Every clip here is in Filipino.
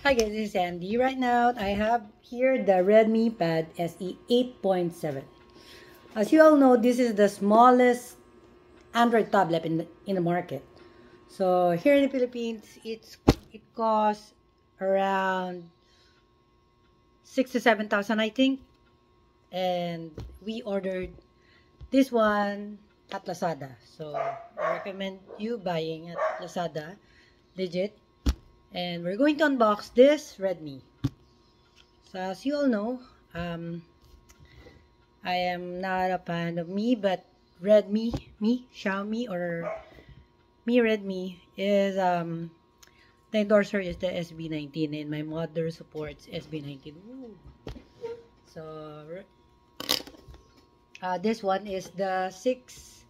Hi guys, this is Andy. Right now, I have here the Redmi Pad SE 8.7. As you all know, this is the smallest Android tablet in the market. So here in the Philippines, it costs around 6 to 7,000, I think. And we ordered this one at Lazada. So I recommend you buying at Lazada, legit. And we're going to unbox this Redmi. So as you all know, um, I am not a fan of but Xiaomi or Redmi is the endorser is the SB19 and my mother supports SB19. Ooh. So this one is the 6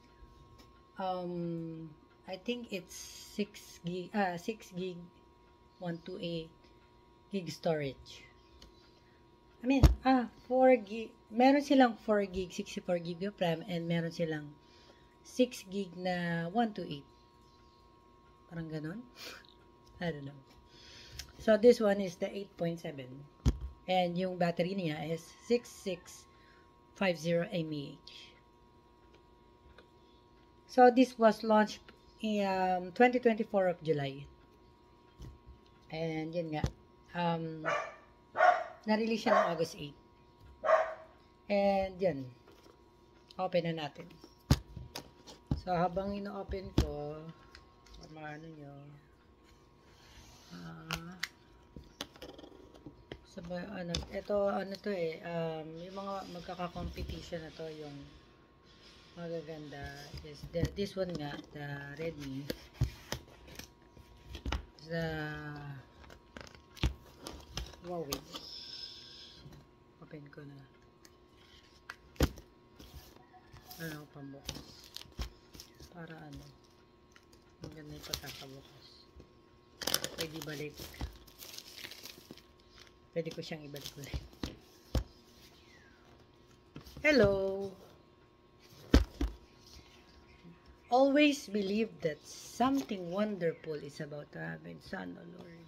I think it's 6 gig 128 gig storage. 4 gig. Meron silang 4 gig, 64 gig of RAM, and meron silang 6 gig na 128. Parang ganon. I don't know. So, this one is the 8.7. And yung battery niya is 6650 mAh. So, this was launched in 2024 of July. And yun nga. Na-release siya ng August 8. And yun. Open na natin. So, habang ino-open ko, maano nyo, sabay, ano to yung mga magkaka-competition na to, yung magaganda is this one nga, the Redmi, the Huawei. Open ko na. Ano, pambukas. Para ano, maganda yung pagkakabukas. Pwede balik. Pwede ko siyang ibalik ulit. Hello! Always believe that something wonderful is about to happen. Sana, Lord.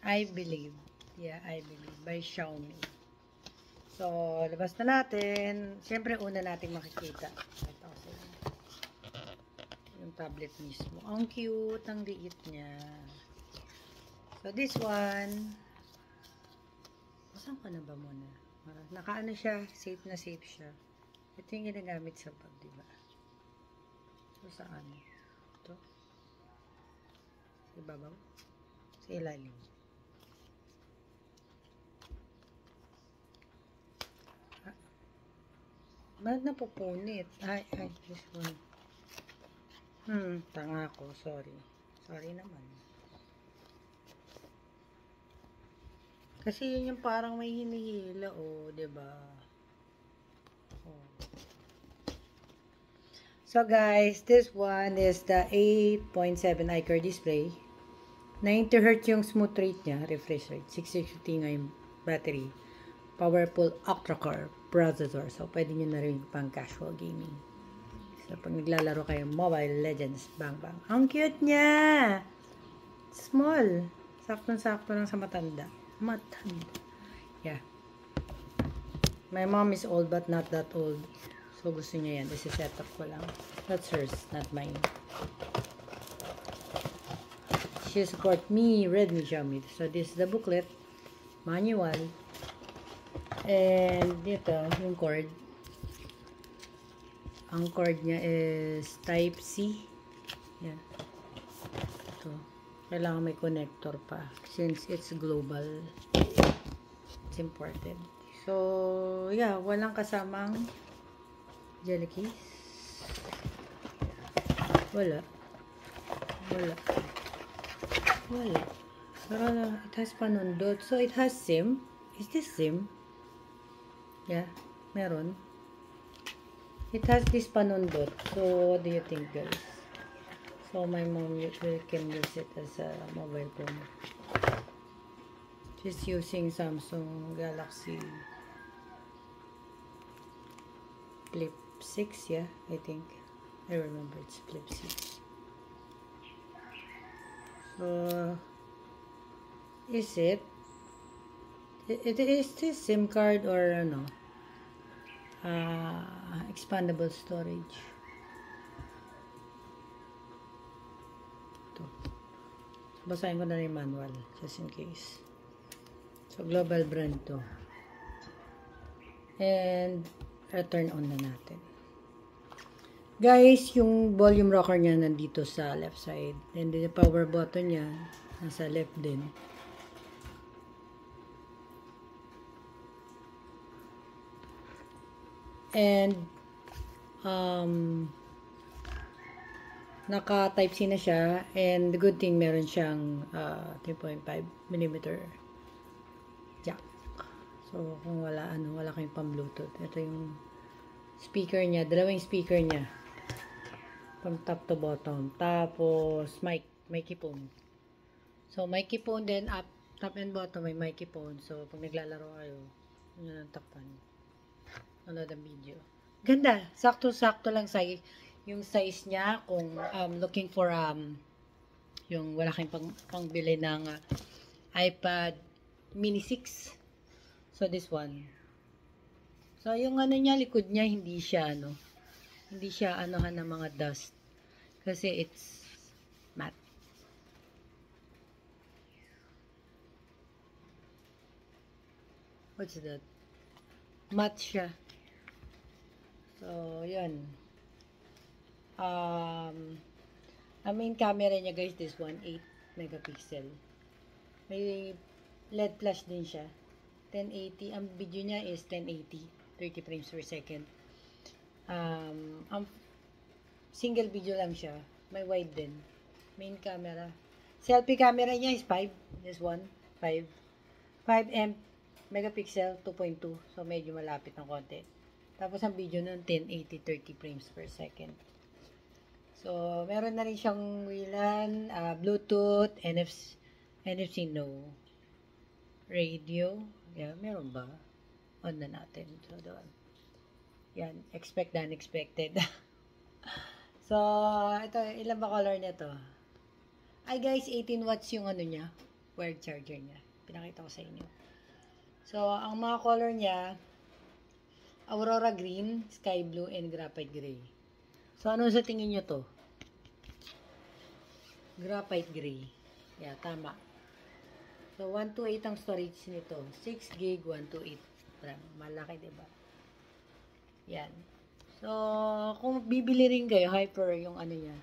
I believe. Yeah, I believe. By Xiaomi. So, labas na natin. Siyempre, una natin makikita. Ito kasi yung tablet mismo. Ang cute, ang liit niya. So, this one, saan ka na ba muna? Nakaano siya, safe na safe siya. Ito yung ginagamit sa bag, diba? So, saan? Ito. Sa ibabaw. Sa ilalim. Bakit napupunit? Ay, this one. Tanga ko. Sorry. Sorry naman. Kasi yun yung parang may hinihila, diba? Oh. So, guys, this one is the 8.7 iCore display. 90Hz yung smooth rate niya, refresh rate. 660 nga yung battery. Powerful octa-core processor. So, pwede nyo na rin pang casual gaming. So, pag naglalaro kayo, Mobile Legends, bang bang. Ang cute niya! Small. Saktong-sakto lang sa matanda. Yeah. My mom is old but not that old. So, gusto niya yan. This is setup ko lang. That's hers, not mine. She support me, Redmi, Xiaomi. So, this is the booklet. Manual. And dito, yung cord. Ang cord niya is Type-C. Yeah. So, kailangan may connector pa. Since it's global. It's important. So, yeah. Walang kasamang jelly case. Wala. Pero it has panundot. So, it has SIM. Is this SIM? Yeah, meron. It has this panundot. So, what do you think, guys? So, my mom can use it as a mobile phone. She's using Samsung Galaxy Flip 6, yeah, I think. I remember it's Flip 6. So, Is it? It is this SIM card or ano? Expandable storage. Ito. Basahin ko na yung manual just in case. So, global brand to. And, return on na natin. Guys, yung volume rocker niya nandito sa left side. And then, yung power button niya, nasa left din. And, naka Type-C na siya. And, the good thing, meron siyang 3.5mm jack. So, kung wala kayong pang-Bluetooth. Ito yung speaker niya. Dalawang speaker niya. From top to bottom. Tapos, microphone. So, microphone din, up, top and bottom, may microphone. So, pag naglalaro kayo, yun ang takpan. Ano ang video. Ganda. Sakto-sakto lang yung size niya. Kung looking for yung wala kayong pangbili ng iPad Mini 6. So, this one. So, yung ano niya, likod niya, hindi siya anuhan ng mga dust. Kasi it's matte. What's that? Matte siya. So, yun. Ang main camera niya, guys, this one, 8 megapixel. May LED flash din siya. 1080. Ang video niya is 1080. 30 frames per second. Ang single video lang siya. May wide din. Main camera. Selfie camera niya is 5. This one. 5 megapixel, 2.2. So, medyo malapit ng konti. Tapos, ang video nun, 1080, 30 frames per second. So, meron na rin siyang WLAN, Bluetooth, NFC, no. Radio. Yeah, meron ba? On na natin. So, doon. Yan. Expect the unexpected. So, ito, ilan ba color nito? Ay, guys, 18 watts yung ano niya. Wired charger niya. Pinakita ko sa inyo. So, ang mga color niya, Aurora Green, Sky Blue, and Graphite Gray. So, ano sa tingin nyo to? Graphite Gray. Yeah, tama. So, 128 ang storage nito. 6 gig, 128 RAM. Malaki, diba? Yan. So, kung bibili rin kayo, Hyper yung ano niya,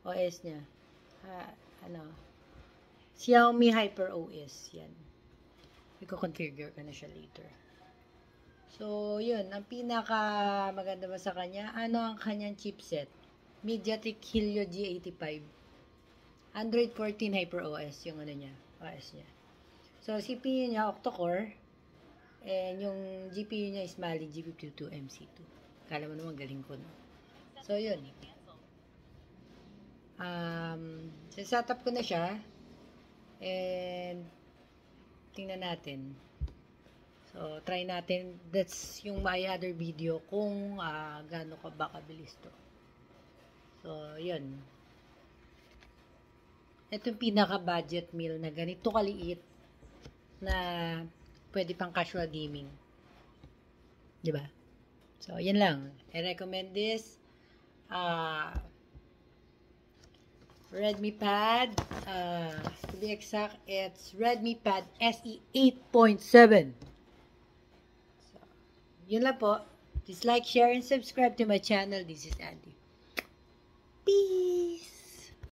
OS niya. Xiaomi Hyper OS. Yan. I-configure ka na siya later. So, yun. Ang pinaka maganda ba sa kanya? Ano ang kanyang chipset? MediaTek Helio G85. Android 14 Hyper OS yung ano niya, OS niya. So, CPU niya octa-core. And yung GPU niya is Mali GB22 MC2. Kala mo naman galing ko, no? So, yun. Set-up ko na siya. And, tingnan natin. So, try natin. That's yung my other video kung gaano ka ba kabilis to. So, yun. Ito yung pinaka-budget meal na ganito kaliit na pwede pang casual gaming. Diba? So, yan lang. I recommend this. Redmi Pad. To be exact, it's Redmi Pad SE 8.7. So, yun lang po. Please like, share, and subscribe to my channel. This is Andy. Peace!